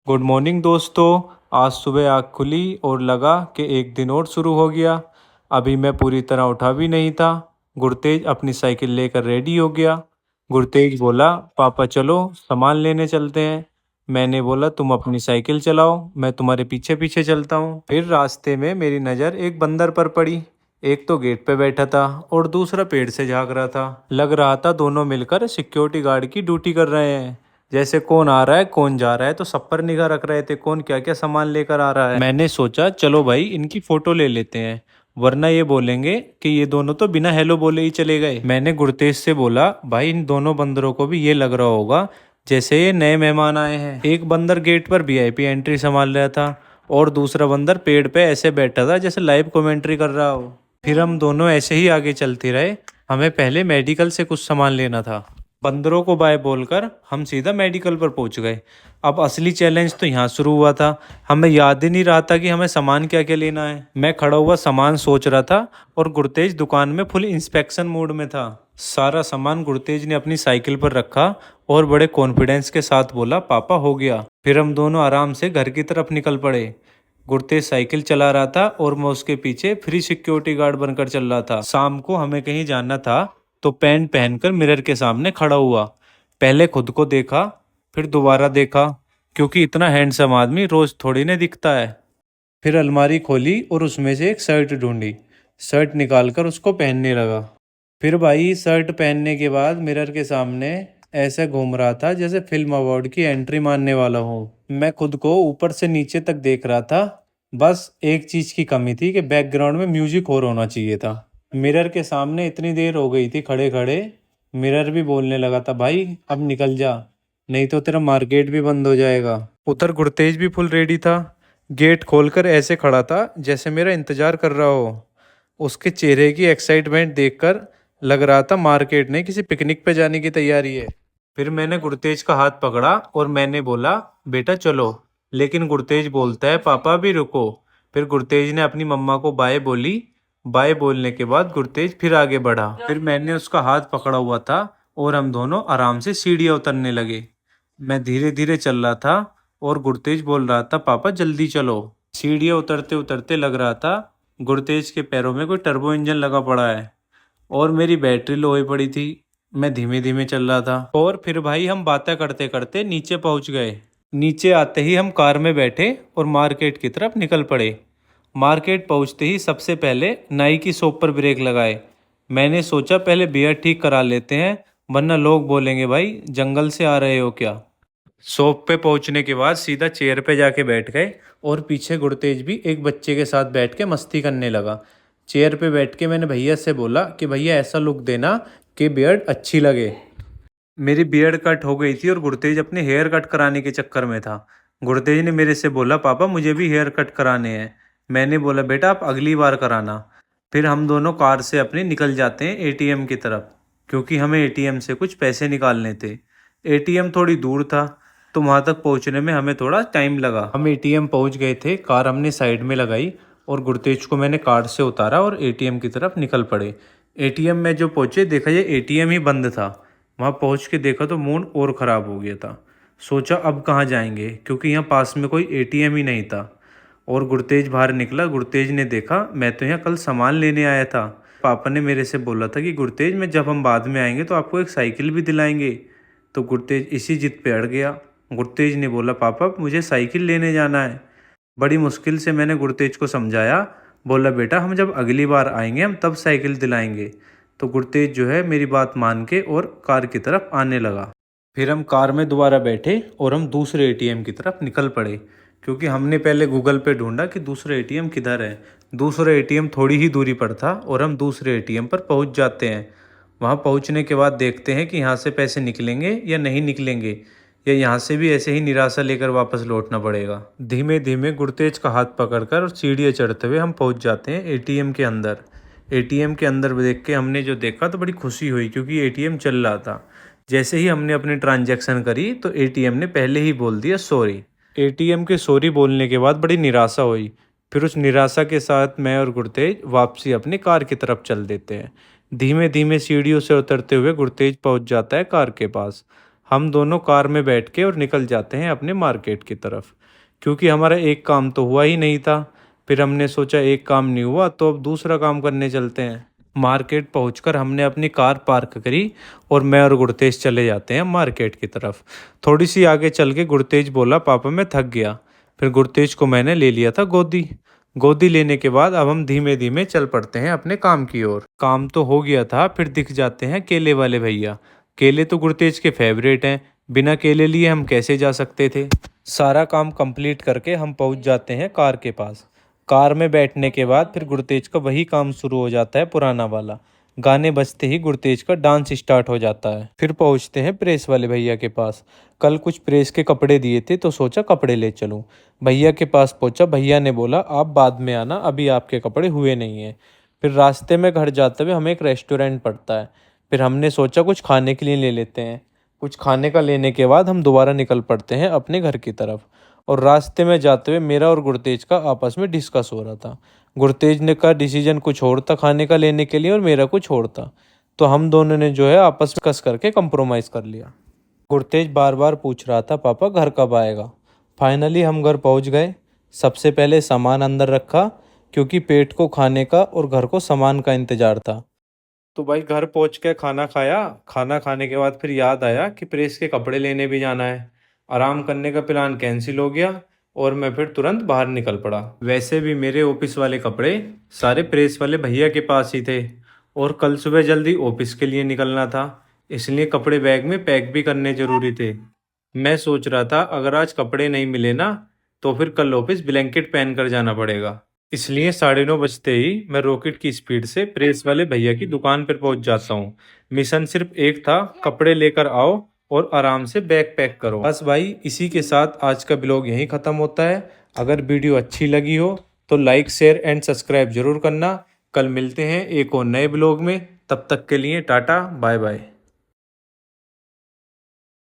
Good morning दोस्तों। आज सुबह आँख खुली और लगा कि एक दिन और शुरू हो गया। अभी मैं पूरी तरह उठा भी नहीं था। गुरतेज अपनी साइकिल लेकर रेडी हो गया। गुरतेज बोला, पापा चलो सामान लेने चलते हैं। मैंने बोला, तुम अपनी साइकिल चलाओ, मैं तुम्हारे पीछे पीछे चलता हूँ। फिर रास्ते में मेरी नज़र एक बंदर पर पड़ी। एक तो गेट पे बैठा था और दूसरा पेड़ से झाँक रहा था। लग रहा था दोनों मिलकर सिक्योरिटी गार्ड की ड्यूटी कर रहे हैं। जैसे कौन आ रहा है कौन जा रहा है तो सब पर निगाह रख रहे थे, कौन क्या क्या सामान लेकर आ रहा है। मैंने सोचा चलो भाई इनकी फोटो ले लेते हैं, वरना ये बोलेंगे कि ये दोनों तो बिना हेलो बोले ही चले गए। मैंने गुरतेज से बोला, भाई इन दोनों बंदरों को भी ये लग रहा होगा जैसे ये नए मेहमान आए हैं। एक बंदर गेट पर वीआईपी एंट्री संभाल रहा था और दूसरा बंदर पेड़ पे ऐसे बैठा था जैसे लाइव कमेंट्री कर रहा हो। फिर हम दोनों ऐसे ही आगे चलते रहे। हमें पहले मेडिकल से कुछ सामान लेना था। बंदरों को बाय बोलकर हम सीधा मेडिकल पर पहुंच गए। अब असली चैलेंज तो यहाँ शुरू हुआ था। हमें याद ही नहीं रहा था कि हमें सामान क्या क्या लेना है। मैं खड़ा हुआ सामान सोच रहा था और गुरतेज दुकान में फुल इंस्पेक्शन मोड में था। सारा सामान गुरतेज ने अपनी साइकिल पर रखा और बड़े कॉन्फिडेंस के साथ बोला, पापा हो गया। फिर हम दोनों आराम से घर की तरफ निकल पड़े। गुरतेज साइकिल चला रहा था और मैं उसके पीछे फ्री सिक्योरिटी गार्ड बनकर चल रहा था। शाम को हमें कहीं जाना था तो पैंट पहनकर मिरर के सामने खड़ा हुआ। पहले खुद को देखा, फिर दोबारा देखा, क्योंकि इतना हैंडसम आदमी रोज थोड़ी ना दिखता है। फिर अलमारी खोली और उसमें से एक शर्ट ढूंढी। शर्ट निकालकर उसको पहनने लगा। फिर भाई शर्ट पहनने के बाद मिरर के सामने ऐसे घूम रहा था जैसे फिल्म अवार्ड की एंट्री मारने वाला हो। मैं खुद को ऊपर से नीचे तक देख रहा था। बस एक चीज की कमी थी कि बैकग्राउंड में म्यूजिक और होना चाहिए था। मिरर के सामने इतनी देर हो गई थी खड़े खड़े। मिरर भी बोलने लगा था, भाई अब निकल जा, नहीं तो तेरा मार्केट भी बंद हो जाएगा। उधर गुरतेज भी फुल रेडी था। गेट खोलकर ऐसे खड़ा था जैसे मेरा इंतजार कर रहा हो। उसके चेहरे की एक्साइटमेंट देखकर लग रहा था मार्केट नहीं किसी पिकनिक पे जाने की तैयारी है। फिर मैंने गुरतेज का हाथ पकड़ा और मैंने बोला, बेटा चलो। लेकिन गुरतेज बोलता है, पापा भी रुको। फिर गुरतेज ने अपनी मम्मा को बाय बोली। बाय बोलने के बाद गुरतेज फिर आगे बढ़ा। फिर मैंने उसका हाथ पकड़ा हुआ था और हम दोनों आराम से सीढ़ियाँ उतरने लगे। मैं धीरे धीरे चल रहा था और गुरतेज बोल रहा था, पापा जल्दी चलो। सीढ़ियाँ उतरते उतरते लग रहा था गुरतेज के पैरों में कोई टर्बो इंजन लगा पड़ा है और मेरी बैटरी लो हो पड़ी थी। मैं धीमे धीमे चल रहा था और फिर भाई हम बातें करते करते नीचे पहुंच गए। नीचे आते ही हम कार में बैठे और मार्केट की तरफ निकल पड़े। मार्केट पहुंचते ही सबसे पहले नाई की शॉप पर ब्रेक लगाए। मैंने सोचा पहले बियर ठीक करा लेते हैं, वरना लोग बोलेंगे भाई जंगल से आ रहे हो क्या। शॉप पे पहुंचने के बाद सीधा चेयर पे जाके बैठ गए और पीछे गुरतेज भी एक बच्चे के साथ बैठ के मस्ती करने लगा। चेयर पे बैठ के मैंने भैया से बोला कि भैया ऐसा लुक देना कि बियर्ड अच्छी लगे। मेरी बियर्ड कट हो गई थी और गुरतेज अपने हेयर कट कराने के चक्कर में था। गुरतेज ने मेरे से बोला, पापा मुझे भी हेयर कट कराने हैं। मैंने बोला, बेटा आप अगली बार कराना। फिर हम दोनों कार से अपने निकल जाते हैं एटीएम की तरफ, क्योंकि हमें एटीएम से कुछ पैसे निकालने थे। एटीएम थोड़ी दूर था तो वहाँ तक पहुँचने में हमें थोड़ा टाइम लगा। हम एटीएम पहुँच गए थे, कार हमने साइड में लगाई और गुरतेज को मैंने कार से उतारा और एटीएम की तरफ निकल पड़े। एटीएम में जो पहुँचे देखा ये एटीएम ही बंद था। वहाँ पहुँच के देखा तो मूड और ख़राब हो गया था। सोचा अब कहाँ जाएंगे, क्योंकि यहाँ पास में कोई एटीएम ही नहीं था। और गुरतेज बाहर निकला। गुरतेज ने देखा मैं तो यहाँ कल सामान लेने आया था। पापा ने मेरे से बोला था कि गुरतेज में जब हम बाद में आएंगे तो आपको एक साइकिल भी दिलाएंगे। तो गुरतेज इसी जिद पे अड़ गया। गुरतेज ने बोला, पापा मुझे साइकिल लेने जाना है। बड़ी मुश्किल से मैंने गुरतेज को समझाया। बोला, बेटा हम जब अगली बार आएंगे हम तब साइकिल दिलाएंगे। तो गुरतेज जो है मेरी बात मान के और कार की तरफ आने लगा। फिर हम कार में दोबारा बैठे और हम दूसरे एटीएम की तरफ निकल पड़े, क्योंकि हमने पहले गूगल पे ढूंढा कि दूसरा एटीएम किधर है। दूसरा एटीएम थोड़ी ही दूरी पर था और हम दूसरे एटीएम पर पहुंच जाते हैं। वहां पहुंचने के बाद देखते हैं कि यहाँ से पैसे निकलेंगे या नहीं निकलेंगे, या यहाँ से भी ऐसे ही निराशा लेकर वापस लौटना पड़ेगा। धीमे धीमे गुरतेज का हाथ पकड़कर और सीढ़ियाँ चढ़ते हुए हम पहुँच जाते हैं एटीएम के अंदर। एटीएम के अंदर देख के हमने जो देखा तो बड़ी खुशी हुई, क्योंकि एटीएम चल रहा था। जैसे ही हमने अपनी ट्रांजैक्शन करी तो एटीएम ने पहले ही बोल दिया सॉरी। एटीएम के सॉरी बोलने के बाद बड़ी निराशा हुई। फिर उस निराशा के साथ मैं और गुरतेज वापसी अपनी कार की तरफ चल देते हैं। धीमे धीमे सीढ़ियों से उतरते हुए गुरतेज पहुंच जाता है कार के पास। हम दोनों कार में बैठ के और निकल जाते हैं अपने मार्केट की तरफ, क्योंकि हमारा एक काम तो हुआ ही नहीं था। फिर हमने सोचा एक काम नहीं हुआ तो अब दूसरा काम करने चलते हैं। मार्केट पहुंचकर हमने अपनी कार पार्क करी और मैं और गुरतेज चले जाते हैं मार्केट की तरफ। थोड़ी सी आगे चल के गुरतेज बोला, पापा मैं थक गया। फिर गुरतेज को मैंने ले लिया था गोदी। गोदी लेने के बाद अब हम धीमे धीमे चल पड़ते हैं अपने काम की ओर। काम तो हो गया था, फिर दिख जाते हैं केले वाले भैया। केले तो गुरतेज के फेवरेट हैं, बिना केले लिए हम कैसे जा सकते थे। सारा काम कंप्लीट करके हम पहुंच जाते हैं कार के पास। कार में बैठने के बाद फिर गुरतेज का वही काम शुरू हो जाता है पुराना वाला। गाने बजते ही गुरतेज का डांस स्टार्ट हो जाता है। फिर पहुंचते हैं प्रेस वाले भैया के पास। कल कुछ प्रेस के कपड़े दिए थे तो सोचा कपड़े ले चलूं। भैया के पास पहुंचा, भैया ने बोला आप बाद में आना, अभी आपके कपड़े हुए नहीं हैं। फिर रास्ते में घर जाते हुए हमें एक रेस्टोरेंट पड़ता है। फिर हमने सोचा कुछ खाने के लिए ले लेते हैं। कुछ खाने का लेने के बाद हम दोबारा निकल पड़ते हैं अपने घर की तरफ। और रास्ते में जाते हुए मेरा और गुरतेज का आपस में डिस्कस हो रहा था। गुरतेज ने का डिसीजन कुछ और था खाने का लेने के लिए और मेरा कुछ और था। तो हम दोनों ने जो है आपस में कस करके कंप्रोमाइज़ कर लिया। गुरतेज बार बार पूछ रहा था पापा घर कब आएगा। फाइनली हम घर पहुंच गए। सबसे पहले सामान अंदर रखा, क्योंकि पेट को खाने का और घर को सामान का इंतजार था। तो भाई घर पहुंच के खाना खाया। खाना खाने के बाद फिर याद आया कि प्रेस के कपड़े लेने भी जाना है। आराम करने का प्लान कैंसिल हो गया और मैं फिर तुरंत बाहर निकल पड़ा। वैसे भी मेरे ऑफिस वाले कपड़े सारे प्रेस वाले भैया के पास ही थे और कल सुबह जल्दी ऑफिस के लिए निकलना था, इसलिए कपड़े बैग में पैक भी करने ज़रूरी थे। मैं सोच रहा था अगर आज कपड़े नहीं मिले ना तो फिर कल ऑफिस ब्लैंकेट पहन कर जाना पड़ेगा। इसलिए 9:30 बजते ही मैं रॉकेट की स्पीड से प्रेस वाले भैया की दुकान पर पहुंच जाता हूँ। मिशन सिर्फ एक था, कपड़े लेकर आओ और आराम से बैग पैक करो। बस भाई इसी के साथ आज का ब्लॉग यहीं ख़त्म होता है। अगर वीडियो अच्छी लगी हो तो लाइक शेयर एंड सब्सक्राइब जरूर करना। कल मिलते हैं एक और नए ब्लॉग में, तब तक के लिए टाटा बाय बाय।